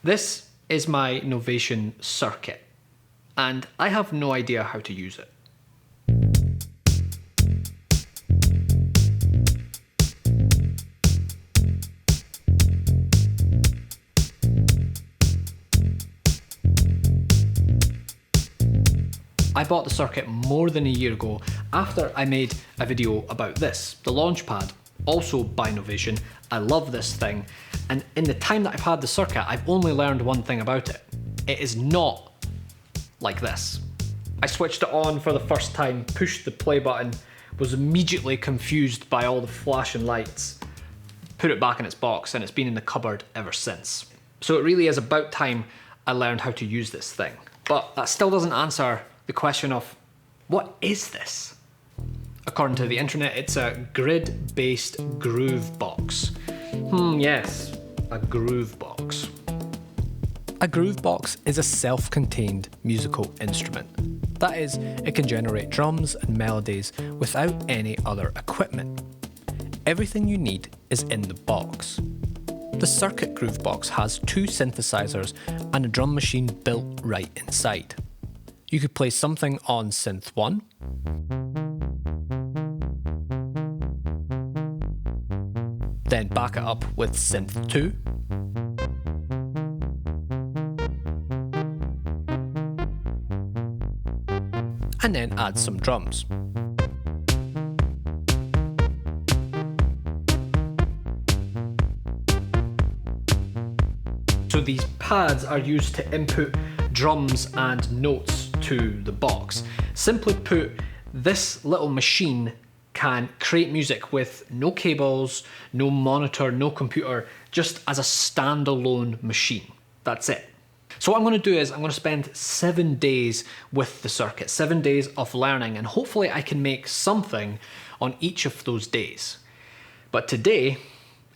This is my Novation circuit, and I have no idea how to use it. I bought the circuit more than a year ago after I made a video about this, the Launchpad, also by Novation. I love this thing, and in the time that I've had the circuit, I've only learned one thing about it. It is not like this. I switched it on for the first time, pushed the play button, was immediately confused by all the flashing lights, put it back in its box, and it's been in the cupboard ever since. So it really is about time I learned how to use this thing. But that still doesn't answer the question of, what is this? According to the internet, it's a grid-based groove box. Yes, a groove box. A groove box is a self-contained musical instrument. That is, it can generate drums and melodies without any other equipment. Everything you need is in the box. The Circuit Groove Box has 2 synthesizers and a drum machine built right inside. You could play something on synth 1, then back it up with synth 2, and then add some drums. So these pads are used to input drums and notes to the box. Simply put, this little machine can create music with no cables, no monitor, no computer, just as a standalone machine. That's it. So what I'm going to do is I'm going to spend 7 days with the circuit, 7 days of learning, and hopefully I can make something on each of those days. But today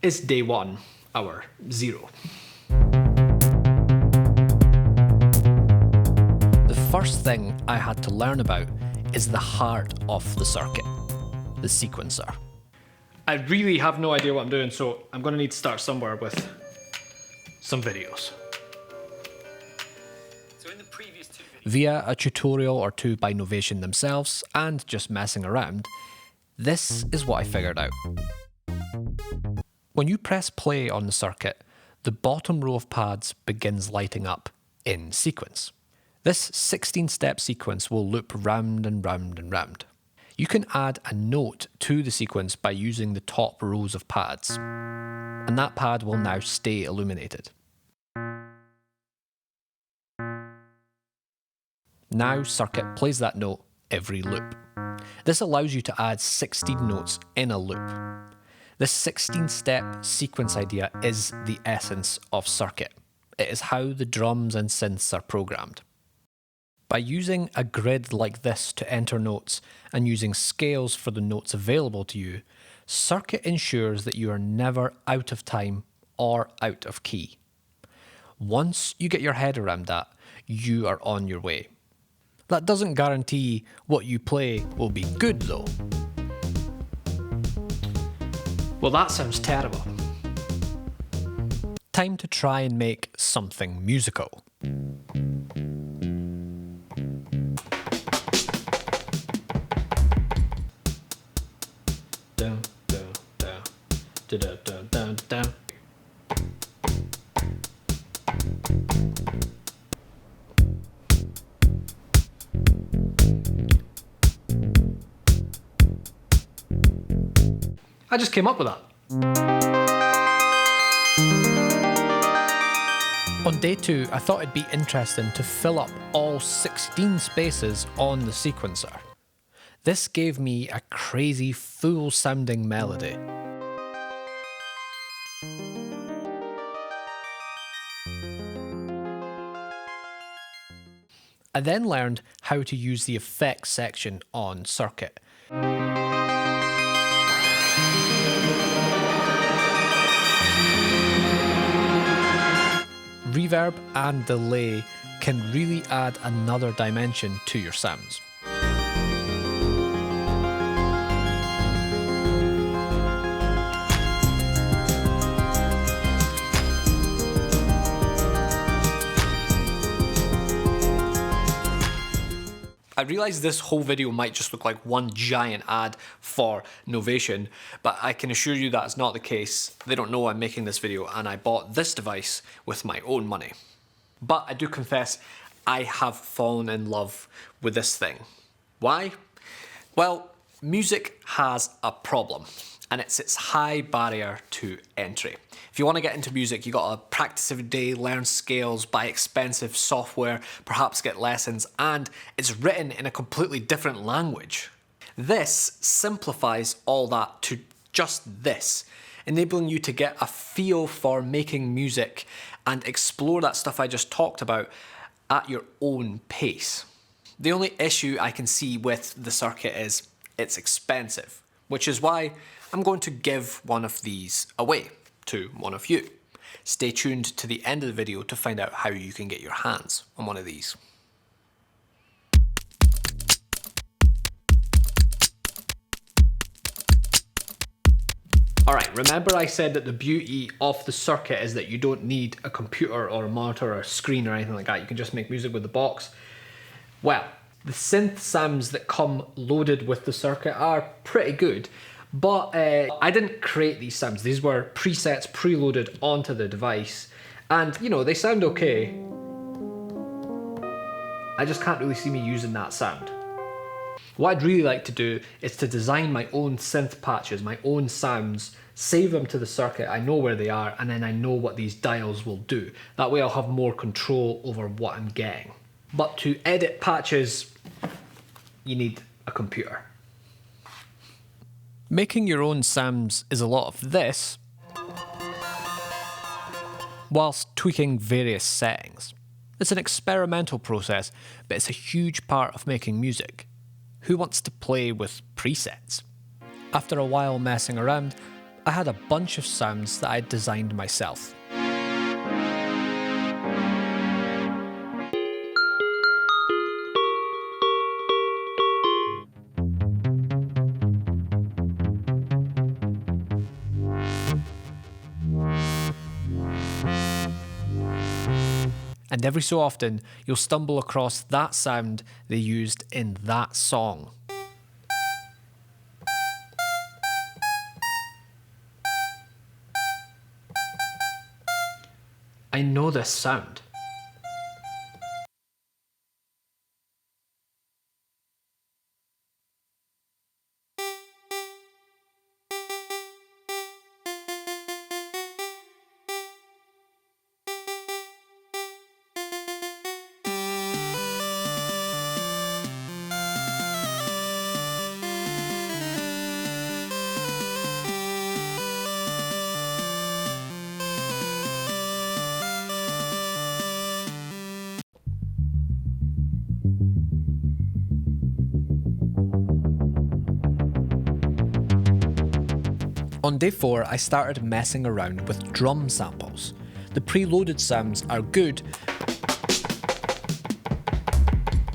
is day 1, hour 0. The first thing I had to learn about is the heart of the circuit, the sequencer. I really have no idea what I'm doing, so I'm going to need to start somewhere with some videos. Via a tutorial or 2 by Novation themselves and just messing around, this is what I figured out. When you press play on the circuit, the bottom row of pads begins lighting up in sequence. This 16-step sequence will loop round and round and round. You can add a note to the sequence by using the top rows of pads, and that pad will now stay illuminated. Now Circuit plays that note every loop. This allows you to add 16 notes in a loop. This 16-step sequence idea is the essence of Circuit. It is how the drums and synths are programmed. By using a grid like this to enter notes and using scales for the notes available to you, Circuit ensures that you are never out of time or out of key. Once you get your head around that, you are on your way. That doesn't guarantee what you play will be good though. Well, that sounds terrible. Time to try and make something musical. Down, down, down, down, down, down, down. I just came up with that. On day 2, I thought it'd be interesting to fill up all 16 spaces on the sequencer. This gave me a crazy, full-sounding melody. I then learned how to use the effects section on Circuit. Reverb and delay can really add another dimension to your sounds. I realise this whole video might just look like one giant ad for Novation, but I can assure you that's not the case. They don't know I'm making this video, and I bought this device with my own money. But I do confess, I have fallen in love with this thing. Why? Well, music has a problem, and it's its high barrier to entry. If you want to get into music, you gotta practice every day, learn scales, buy expensive software, perhaps get lessons, and it's written in a completely different language. This simplifies all that to just this, enabling you to get a feel for making music and explore that stuff I just talked about at your own pace. The only issue I can see with the circuit is it's expensive, which is why I'm going to give one of these away to one of you. Stay tuned to the end of the video to find out how you can get your hands on one of these. Alright, remember I said that the beauty of the circuit is that you don't need a computer or a monitor or a screen or anything like that. You can just make music with the box. Well, the synth sounds that come loaded with the circuit are pretty good. But I didn't create these sounds. These were presets preloaded onto the device. And, you know, they sound okay. I just can't really see me using that sound. What I'd really like to do is to design my own synth patches, my own sounds, save them to the circuit, I know where they are, and then I know what these dials will do. That way I'll have more control over what I'm getting. But to edit patches, you need a computer. Making your own sounds is a lot of this, whilst tweaking various settings. It's an experimental process, but it's a huge part of making music. Who wants to play with presets? After a while messing around, I had a bunch of sounds that I'd designed myself. And every so often, you'll stumble across that sound they used in that song. I know this sound. On day 4, I started messing around with drum samples. The preloaded sounds are good,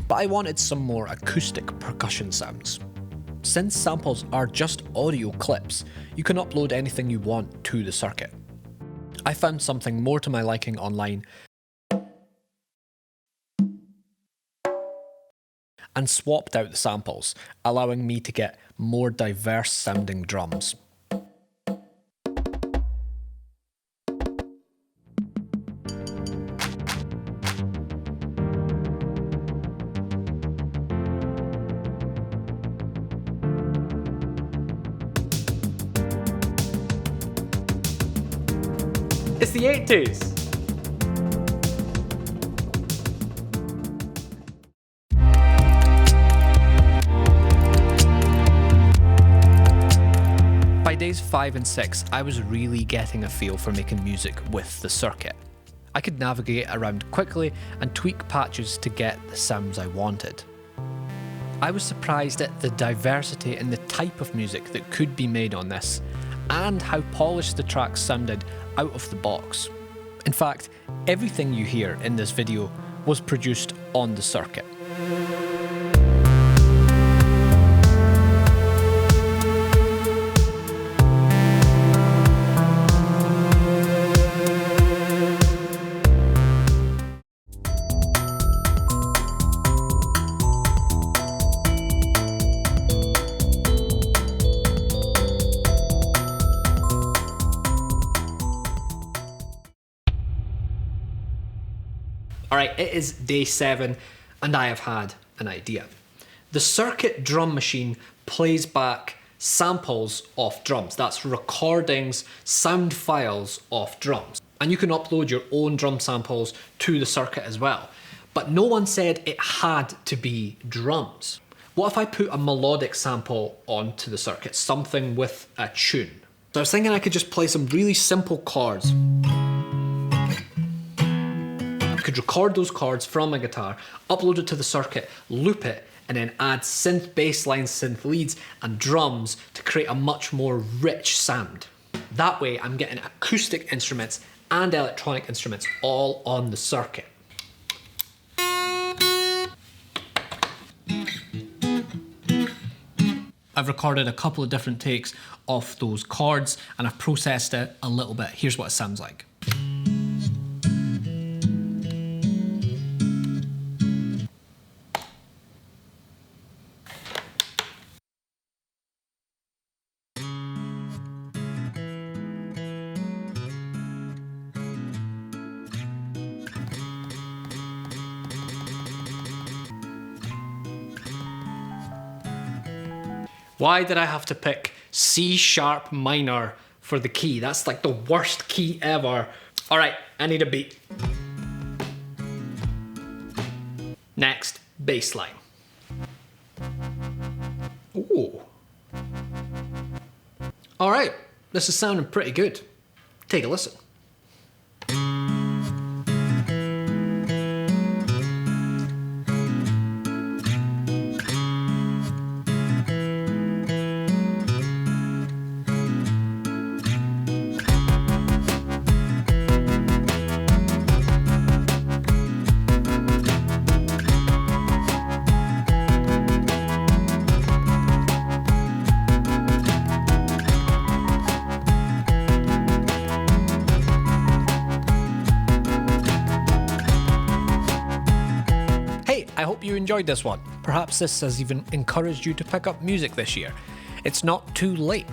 but I wanted some more acoustic percussion sounds. Since samples are just audio clips, you can upload anything you want to the circuit. I found something more to my liking online and swapped out the samples, allowing me to get more diverse sounding drums. It's the 80s! By days 5 and 6, I was really getting a feel for making music with the circuit. I could navigate around quickly and tweak patches to get the sounds I wanted. I was surprised at the diversity in the type of music that could be made on this, and how polished the tracks sounded out of the box. In fact, everything you hear in this video was produced on the circuit. Alright, it is day 7 and I have had an idea. The circuit drum machine plays back samples of drums. That's recordings, sound files of drums. And you can upload your own drum samples to the circuit as well. But no one said it had to be drums. What if I put a melodic sample onto the circuit, something with a tune? So I was thinking I could just play some really simple chords. I could record those chords from my guitar, upload it to the circuit, loop it, and then add synth bass lines, synth leads, and drums to create a much more rich sound. That way I'm getting acoustic instruments and electronic instruments all on the circuit. I've recorded a couple of different takes of those chords and I've processed it a little bit. Here's what it sounds like. Why did I have to pick C sharp minor for the key? That's like the worst key ever. All right, I need a beat. Next, bass line. Ooh. All right, this is sounding pretty good. Take a listen. I hope you enjoyed this one. Perhaps this has even encouraged you to pick up music this year. It's not too late.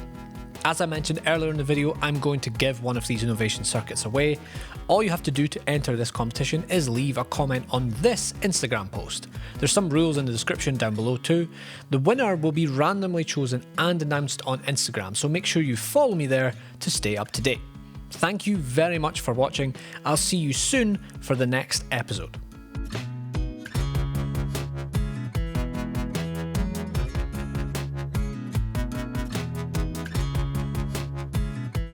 As I mentioned earlier in the video, I'm going to give one of these innovation circuits away. All you have to do to enter this competition is leave a comment on this Instagram post. There's some rules in the description down below too. The winner will be randomly chosen and announced on Instagram, so make sure you follow me there to stay up to date. Thank you very much for watching. I'll see you soon for the next episode.